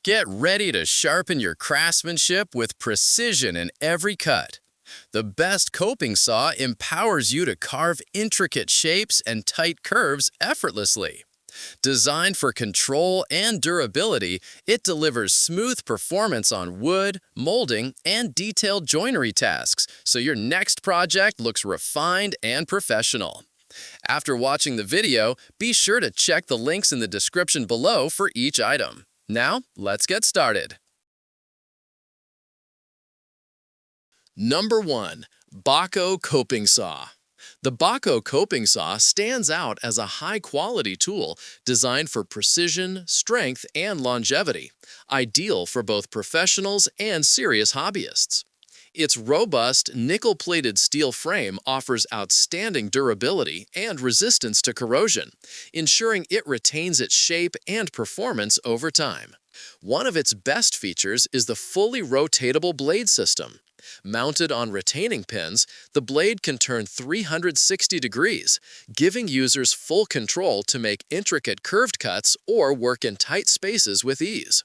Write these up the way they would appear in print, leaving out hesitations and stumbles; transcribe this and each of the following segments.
Get ready to sharpen your craftsmanship with precision in every cut. The best coping saw empowers you to carve intricate shapes and tight curves effortlessly. Designed for control and durability, it delivers smooth performance on wood, molding, and detailed joinery tasks, so your next project looks refined and professional. After watching the video, be sure to check the links in the description below for each item. Now, let's get started. Number 1. Bahco Coping Saw. The Bahco Coping Saw stands out as a high-quality tool designed for precision, strength, and longevity, ideal for both professionals and serious hobbyists. Its robust, nickel-plated steel frame offers outstanding durability and resistance to corrosion, ensuring it retains its shape and performance over time. One of its best features is the fully rotatable blade system. Mounted on retaining pins, the blade can turn 360 degrees, giving users full control to make intricate curved cuts or work in tight spaces with ease.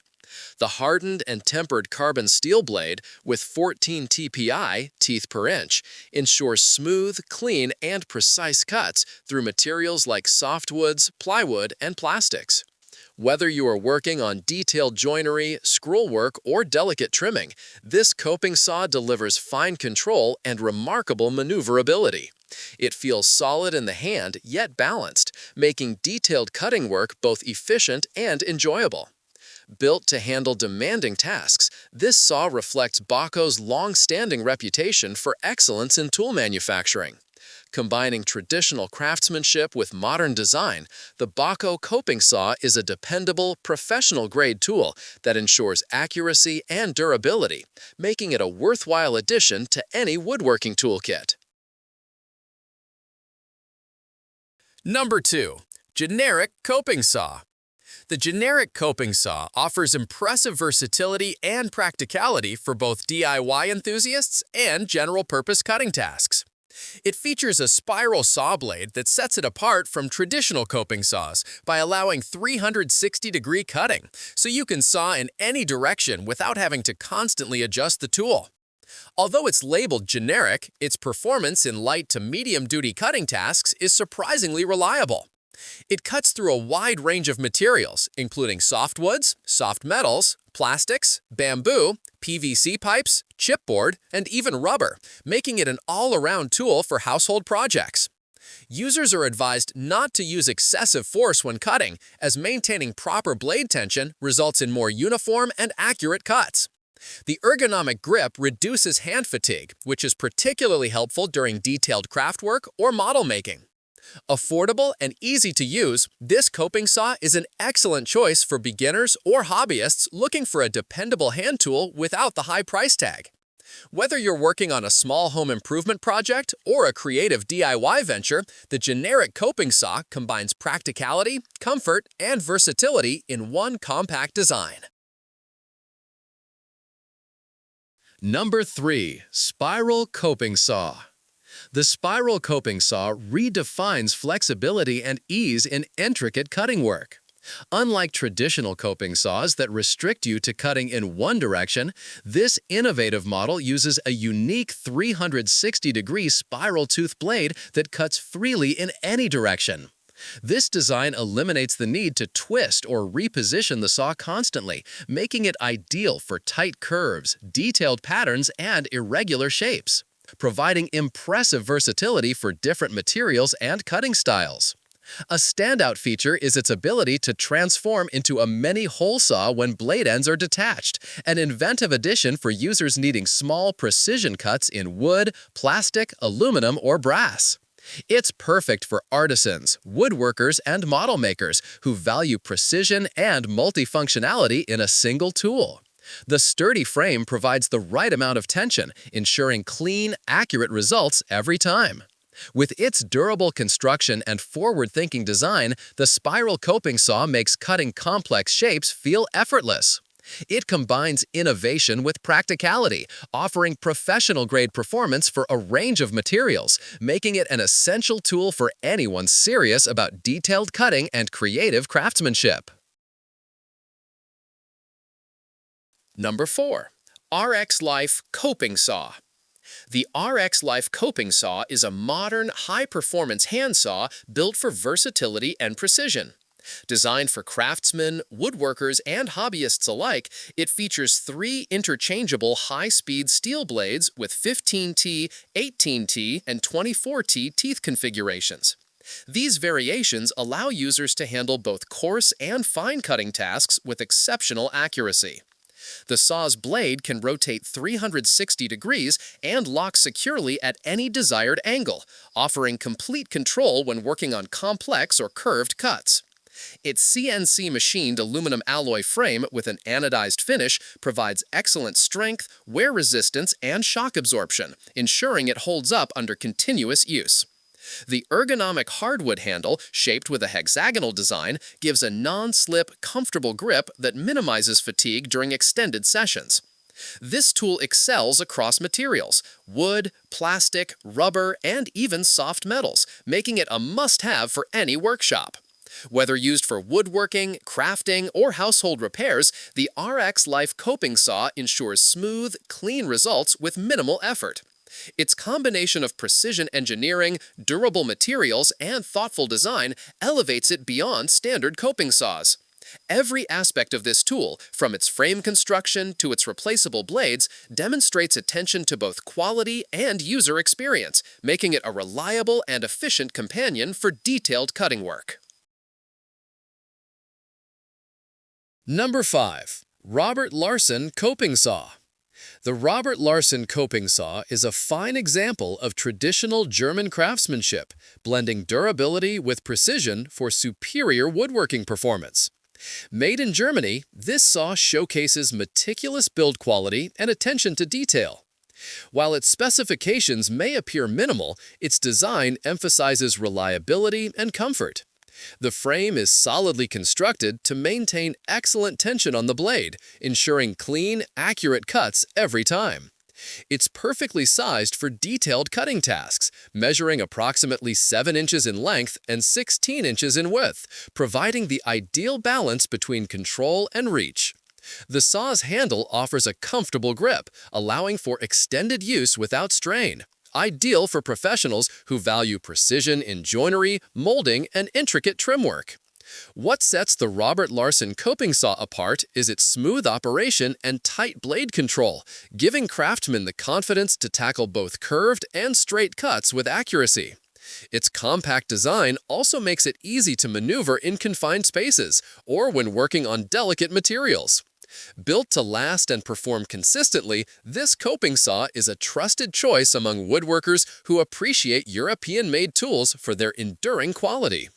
The hardened and tempered carbon steel blade, with 14 TPI teeth per inch, ensures smooth, clean, and precise cuts through materials like softwoods, plywood, and plastics. Whether you are working on detailed joinery, scrollwork, or delicate trimming, this coping saw delivers fine control and remarkable maneuverability. It feels solid in the hand, yet balanced, making detailed cutting work both efficient and enjoyable. Built to handle demanding tasks, this saw reflects Bahco's long-standing reputation for excellence in tool manufacturing. Combining traditional craftsmanship with modern design, the Bahco Coping Saw is a dependable, professional-grade tool that ensures accuracy and durability, making it a worthwhile addition to any woodworking toolkit. Number 2. Generic Coping Saw. The generic coping saw offers impressive versatility and practicality for both DIY enthusiasts and general-purpose cutting tasks. It features a spiral saw blade that sets it apart from traditional coping saws by allowing 360-degree cutting, so you can saw in any direction without having to constantly adjust the tool. Although it's labeled generic, its performance in light to medium-duty cutting tasks is surprisingly reliable. It cuts through a wide range of materials, including softwoods, soft metals, plastics, bamboo, PVC pipes, chipboard, and even rubber, making it an all-around tool for household projects. Users are advised not to use excessive force when cutting, as maintaining proper blade tension results in more uniform and accurate cuts. The ergonomic grip reduces hand fatigue, which is particularly helpful during detailed craftwork or model making. Affordable and easy to use, this coping saw is an excellent choice for beginners or hobbyists looking for a dependable hand tool without the high price tag. Whether you're working on a small home improvement project or a creative DIY venture, the generic coping saw combines practicality, comfort, and versatility in one compact design. Number 3. Spyral Coping Saw. The Spyral Coping Saw redefines flexibility and ease in intricate cutting work. Unlike traditional coping saws that restrict you to cutting in one direction, this innovative model uses a unique 360-degree spiral tooth blade that cuts freely in any direction. This design eliminates the need to twist or reposition the saw constantly, making it ideal for tight curves, detailed patterns, and irregular shapes, providing impressive versatility for different materials and cutting styles. A standout feature is its ability to transform into a many-hole saw when blade ends are detached, an inventive addition for users needing small precision cuts in wood, plastic, aluminum, or brass. It's perfect for artisans, woodworkers, and model makers who value precision and multifunctionality in a single tool. The sturdy frame provides the right amount of tension, ensuring clean, accurate results every time. With its durable construction and forward-thinking design, the Spyral Coping Saw makes cutting complex shapes feel effortless. It combines innovation with practicality, offering professional-grade performance for a range of materials, making it an essential tool for anyone serious about detailed cutting and creative craftsmanship. Number 4. RXLIFE Coping Saw. The RXLIFE Coping Saw is a modern, high-performance handsaw built for versatility and precision. Designed for craftsmen, woodworkers, and hobbyists alike, it features 3 interchangeable high-speed steel blades with 15T, 18T, and 24T teeth configurations. These variations allow users to handle both coarse and fine-cutting tasks with exceptional accuracy. The saw's blade can rotate 360 degrees and lock securely at any desired angle, offering complete control when working on complex or curved cuts. Its CNC machined aluminum alloy frame with an anodized finish provides excellent strength, wear resistance, and shock absorption, ensuring it holds up under continuous use. The ergonomic hardwood handle, shaped with a hexagonal design, gives a non-slip, comfortable grip that minimizes fatigue during extended sessions. This tool excels across materials: wood, plastic, rubber, and even soft metals, making it a must-have for any workshop. Whether used for woodworking, crafting, or household repairs, the RXLIFE Coping Saw ensures smooth, clean results with minimal effort. Its combination of precision engineering, durable materials, and thoughtful design elevates it beyond standard coping saws. Every aspect of this tool, from its frame construction to its replaceable blades, demonstrates attention to both quality and user experience, making it a reliable and efficient companion for detailed cutting work. Number 5. Larson Coping Saw. The Larson Coping Saw is a fine example of traditional German craftsmanship, blending durability with precision for superior woodworking performance. Made in Germany, this saw showcases meticulous build quality and attention to detail. While its specifications may appear minimal, its design emphasizes reliability and comfort. The frame is solidly constructed to maintain excellent tension on the blade, ensuring clean, accurate cuts every time. It's perfectly sized for detailed cutting tasks, measuring approximately 7 inches in length and 16 inches in width, providing the ideal balance between control and reach. The saw's handle offers a comfortable grip, allowing for extended use without strain. Ideal for professionals who value precision in joinery, molding, and intricate trim work. What sets the Larson Coping Saw apart is its smooth operation and tight blade control, giving craftsmen the confidence to tackle both curved and straight cuts with accuracy. Its compact design also makes it easy to maneuver in confined spaces or when working on delicate materials. Built to last and perform consistently, this coping saw is a trusted choice among woodworkers who appreciate European-made tools for their enduring quality.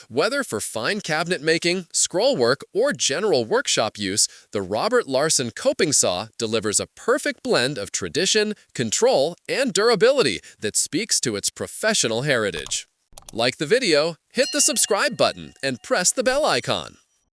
Whether for fine cabinet making, scroll work, or general workshop use, the Larson Coping Saw delivers a perfect blend of tradition, control, and durability that speaks to its professional heritage. Like the video, hit the subscribe button and press the bell icon.